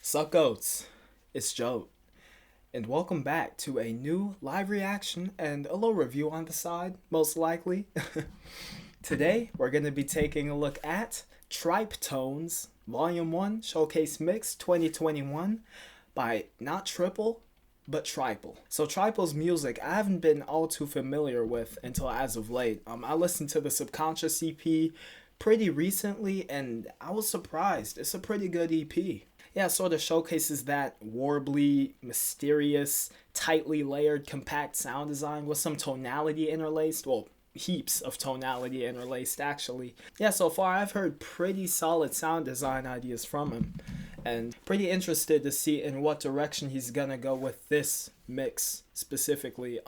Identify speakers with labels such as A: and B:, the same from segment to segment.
A: Sup goats, it's JOAT, and welcome back to a new live reaction and a little review on the side, most likely. Today, we're going to be taking a look at Tryptones Volume 1 Showcase Mix 2021 by not Tryple, but Tryple. So Tryple's music I haven't been all too familiar with until as of late. I listened to the Subconscious EP pretty recently and I was surprised. It's a pretty good EP. Yeah, it sort of showcases that warbly, mysterious, tightly layered, compact sound design with some tonality interlaced. Well, heaps of tonality interlaced, actually. Yeah, so far I've heard pretty solid sound design ideas from him. And pretty interested to see in what direction he's gonna go with this mix specifically.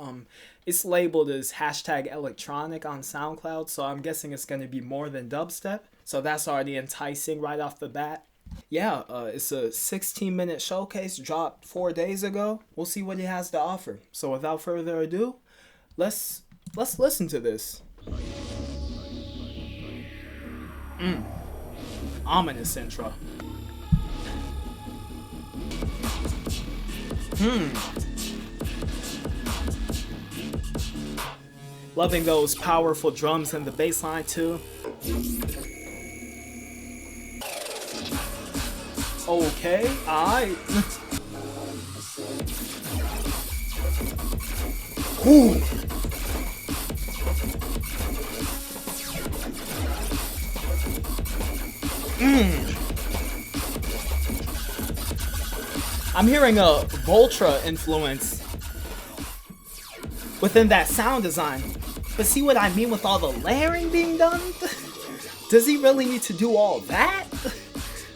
A: It's labeled as hashtag electronic on SoundCloud, so I'm guessing it's gonna be more than dubstep. So that's already enticing right off the bat. Yeah, it's a 16-minute showcase dropped 4 days ago. We'll see what he has to offer. So without further ado, let's listen to this. Ominous intro. Loving those powerful drums and the bass line too. Okay, alright. Ooh. I'm hearing a Voltra influence within that sound design. But see what I mean with all the layering being done? Does he really need to do all that?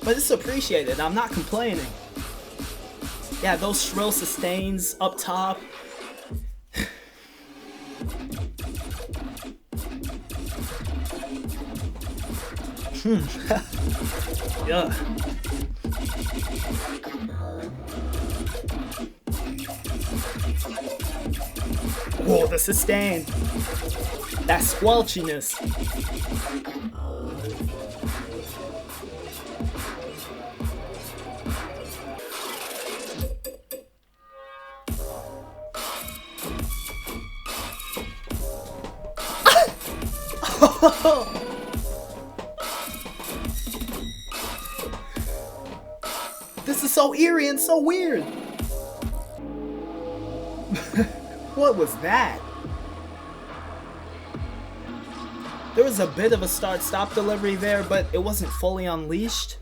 A: But it's appreciated, I'm not complaining. Yeah, those shrill sustains up top. Yeah. Whoa, the sustain. That squelchiness. This is so eerie and so weird. What was that? There was a bit of a start-stop delivery there, but it wasn't fully unleashed.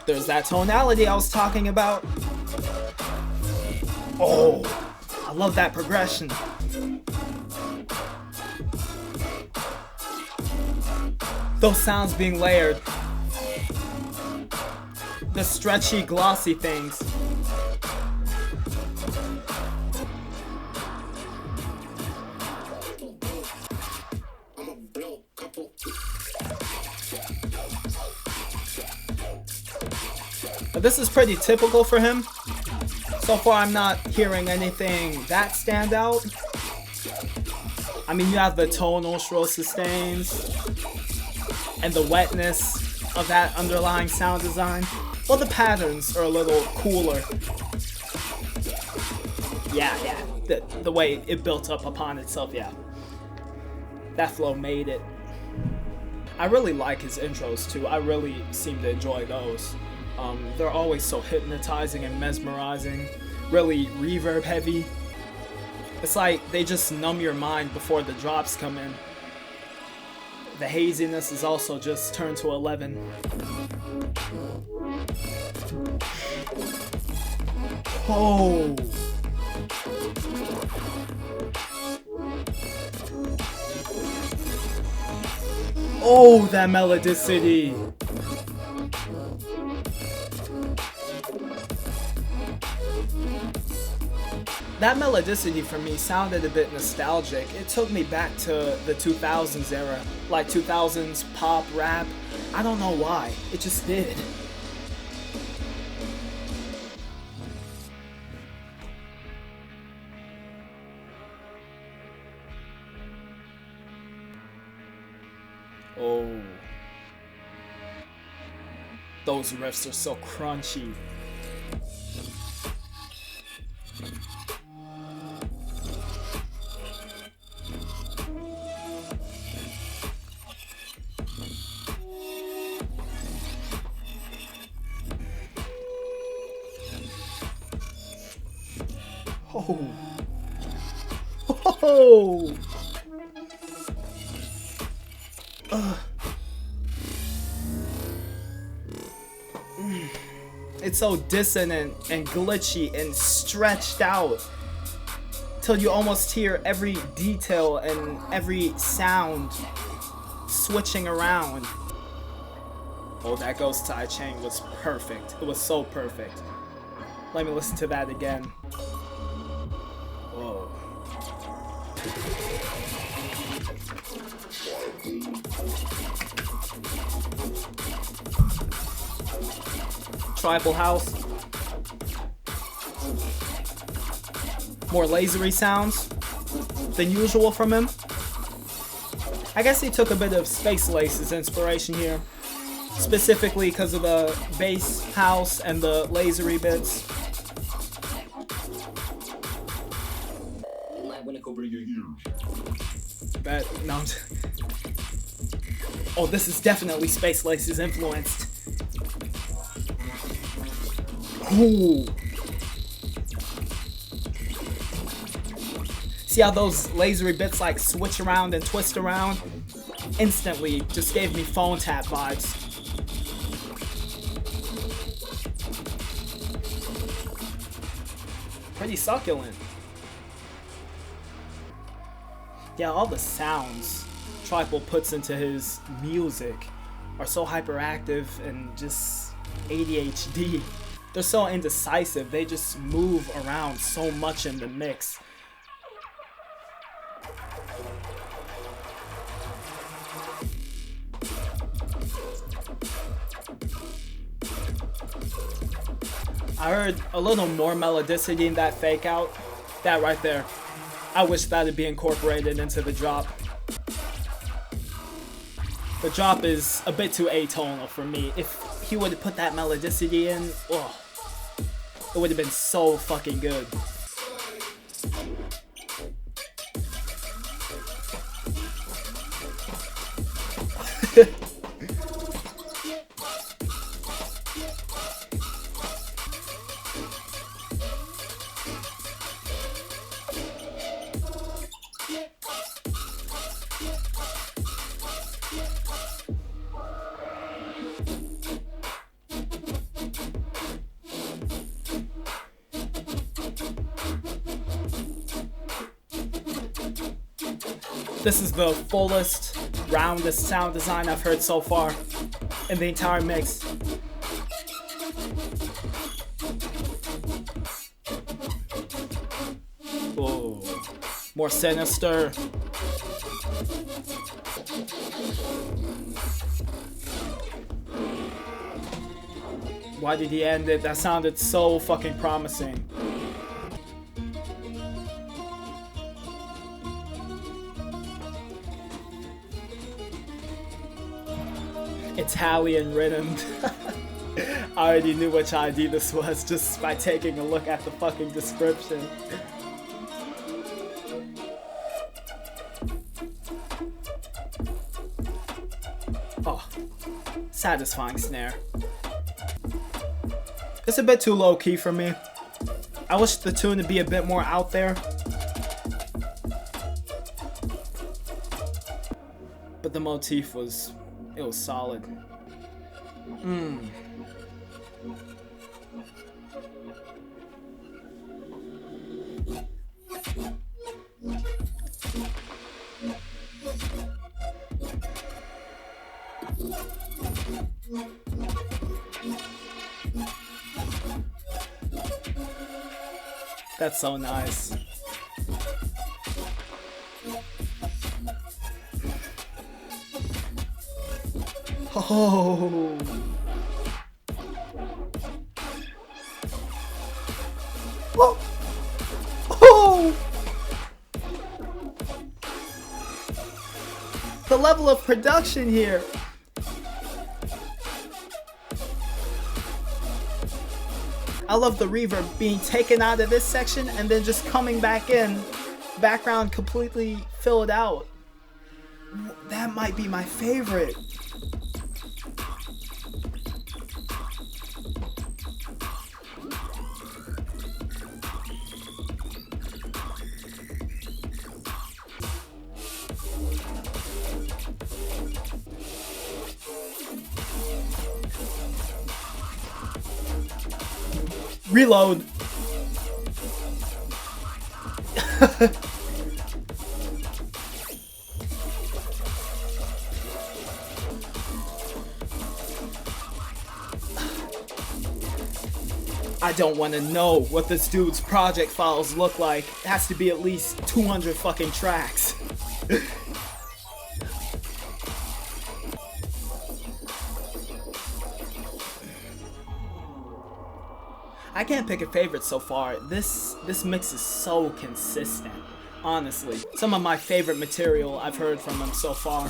A: There's that tonality I was talking about. Oh, I love that progression. Those sounds being layered. The stretchy, glossy things. This is pretty typical for him. So far I'm not hearing anything that stand out. I mean, you have the tonal shrill sustains and the wetness of that underlying sound design. Well, the patterns are a little cooler. Yeah, the way it built up upon itself, yeah. That flow made it. I really like his intros too. I really seem to enjoy those. They're always so hypnotizing and mesmerizing, really reverb heavy. It's like they just numb your mind before the drops come in. The haziness is also just turned to 11. Oh! Oh, that melodicity! That melodicity for me sounded a bit nostalgic. It took me back to the 2000s era, like 2000s pop, rap. I don't know why, it just did. Oh. Those riffs are so crunchy. Oh. Oh. It's so dissonant and glitchy and stretched out till you almost hear every detail and every sound switching around. Oh, that Ghost Tai Chang was perfect. It was so perfect. Let me listen to that again. Whoa. Tryple house. More lasery sounds than usual from him. I guess he took a bit of Space Lace's inspiration here, specifically because of the bass house and the lasery bits. Oh, this is definitely Space Lace's influenced. Ooh. See how those lasery bits like switch around and twist around? Instantly just gave me phone tap vibes. Pretty succulent. Yeah, all the sounds Tryple puts into his music are so hyperactive and just ADHD. They're so indecisive, they just move around so much in the mix. I heard a little more melodicity in that fake out. That right there. I wish that'd be incorporated into the drop. The drop is a bit too atonal for me. If he would have put that melodicity in, oh, it would have been so fucking good. This is the fullest, roundest sound design I've heard so far in the entire mix. Oh, more sinister. Why did he end it? That sounded so fucking promising. Italian rhythm. I already knew which ID this was just by taking a look at the fucking description. Oh, satisfying snare. It's a bit too low key for me. I wish the tune would be a bit more out there. But the motif was, it was solid. That's so nice. Oh. Whoa. Oh. The level of production here. I love the reverb being taken out of this section and then just coming back in. Background completely filled out. That might be my favorite. Reload. I don't want to know what this dude's project files look like. It has to be at least 200 fucking tracks. I can't pick a favorite so far. This mix is so consistent, honestly. Some of my favorite material I've heard from him so far.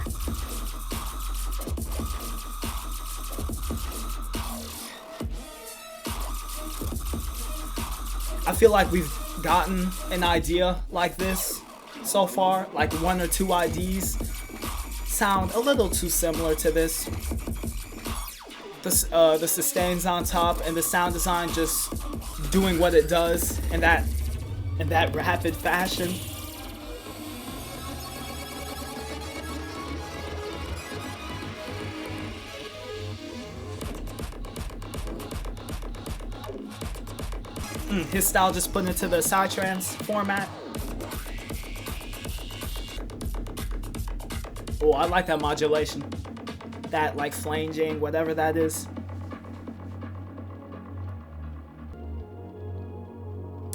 A: I feel like we've gotten an idea like this so far, like one or two IDs sound a little too similar to this. The sustains on top and the sound design just doing what it does in that rapid fashion. His style just put into the psytrance format. Oh, I like that modulation. That like flanging, whatever that is.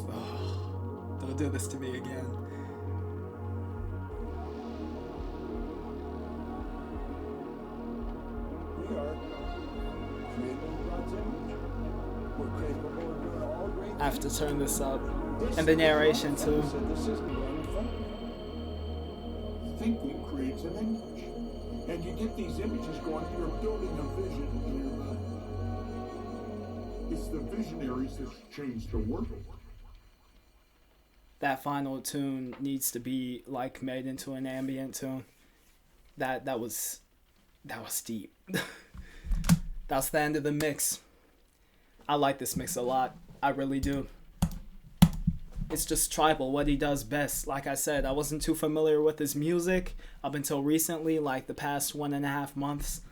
A: Oh, don't do this to me again.
B: We are creating God's image. We're capable of doing all great things.
A: I have to turn this up. And the narration too.
B: This is the thinking creates an image. And you get these images going, you're building a vision in your mind. It's the visionaries that change the world.
A: That final tune needs to be like made into an ambient tune. That was deep. That's the end of the mix. I like this mix a lot. I really do. It's just Tryple, what he does best. Like I said, I wasn't too familiar with his music up until recently, like the past 1.5 months.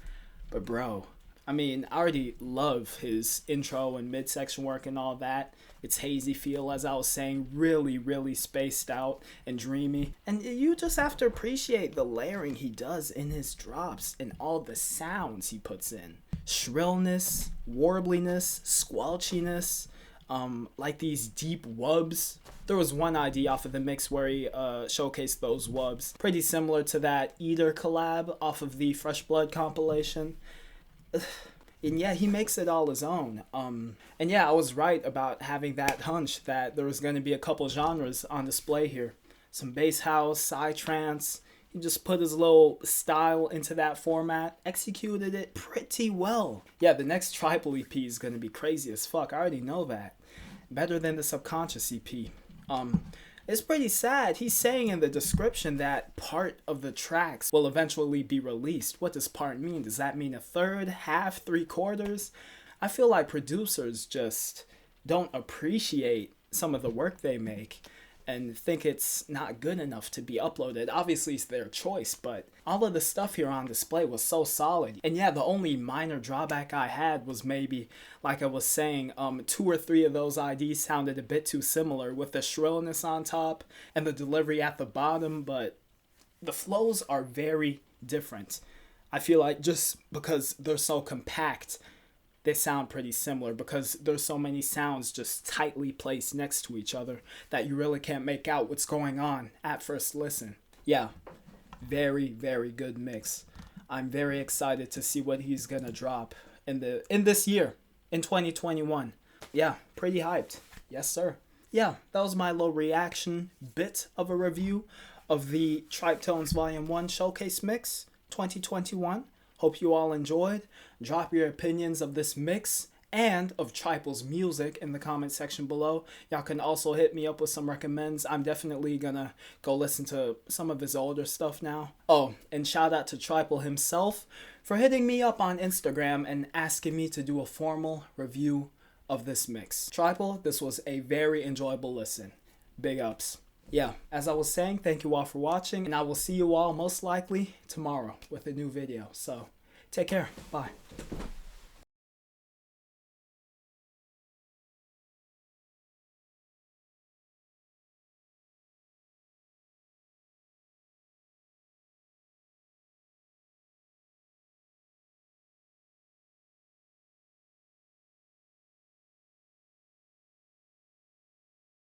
A: But bro, I mean, I already love his intro and midsection work and all that. It's hazy feel, as I was saying, really, really spaced out and dreamy. And you just have to appreciate the layering he does in his drops and all the sounds he puts in. Shrillness, warbliness, squelchiness, like these deep wubs. There was one ID off of the mix where he showcased those wubs. Pretty similar to that Eater collab off of the Fresh Blood compilation. And yeah, he makes it all his own. And yeah, I was right about having that hunch that there was going to be a couple genres on display here. Some bass house, psytrance. He just put his little style into that format, executed it pretty well. Yeah, the next Tryple EP is going to be crazy as fuck. I already know that. Better than the Subconscious EP. It's pretty sad. He's saying in the description that part of the tracks will eventually be released. What does part mean? Does that mean a third, half, 3/4? I feel like producers just don't appreciate some of the work they make and think it's not good enough to be uploaded. Obviously, it's their choice, but all of the stuff here on display was so solid. And yeah, the only minor drawback I had was maybe, like I was saying, 2 or 3 of those IDs sounded a bit too similar with the shrillness on top and the delivery at the bottom, but the flows are very different. I feel like just because they're so compact, they sound pretty similar because there's so many sounds just tightly placed next to each other that you really can't make out what's going on at first listen. Yeah, very, very good mix. I'm very excited to see what he's gonna drop in this year, in 2021. Yeah, pretty hyped. Yes, sir. Yeah, that was my little reaction bit of a review of the Tryptones Volume 1 Showcase Mix 2021. Hope you all enjoyed. Drop your opinions of this mix and of Tryple's music in the comment section below. Y'all can also hit me up with some recommends. I'm definitely gonna go listen to some of his older stuff now. Oh, and shout out to Tryple himself for hitting me up on Instagram and asking me to do a formal review of this mix. Tryple, this was a very enjoyable listen. Big ups. Yeah, as I was saying, thank you all for watching, and I will see you all most likely tomorrow with a new video. So, take care. Bye.